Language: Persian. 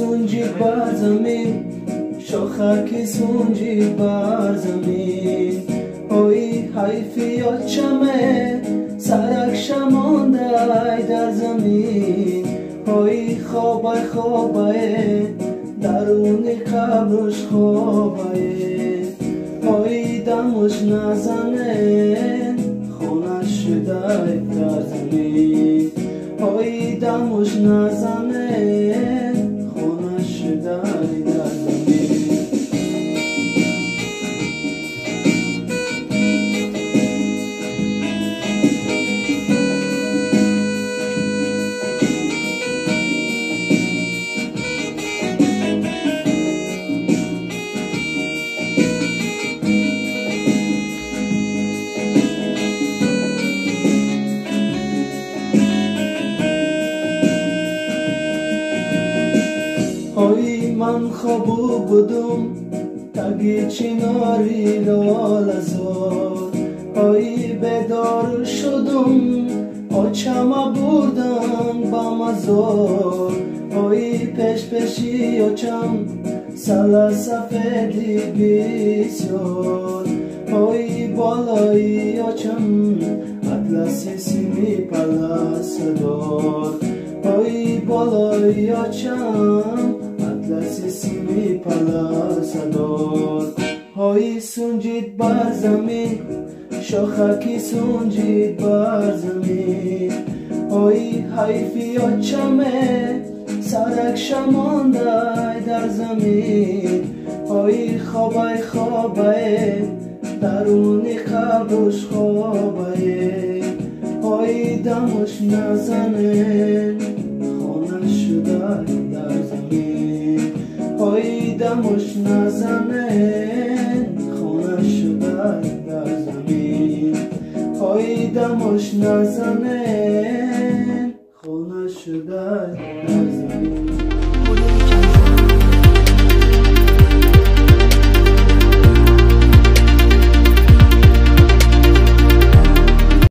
سنجید بر زمین، شاخکی سنجید بر زمین. اوی حیفی یادشمه سرک مانده در زمین. اوی خوابای خوابای درون قبرش خوابای. اوی دمش نزنه خونش شده در زمین. اوی دمش نزنه خونش شده در زمین. اوی من خوابو بودم تگی چناری لالزار. اوی بیدار شدم آچما بردن با مزار. اوی پیش پیشی آچم سال سفیدی بسیار. اوی بالایی آچم اطلسی سیمی پلاسدار. اوی بالایی آچم اطلسی سیمی پلاسدار. اوی سنجید بر زمین، شاخکی سنجید بر زمین. اوی حیفی آچمه سرک شمانده در زمین. اوی خوابای خوابای درون قبرش خوابای. اوی دمش نزنه خونش شده در زمین. اوی دمش نزنه خونش شده در زمین. اوی دمش نزنه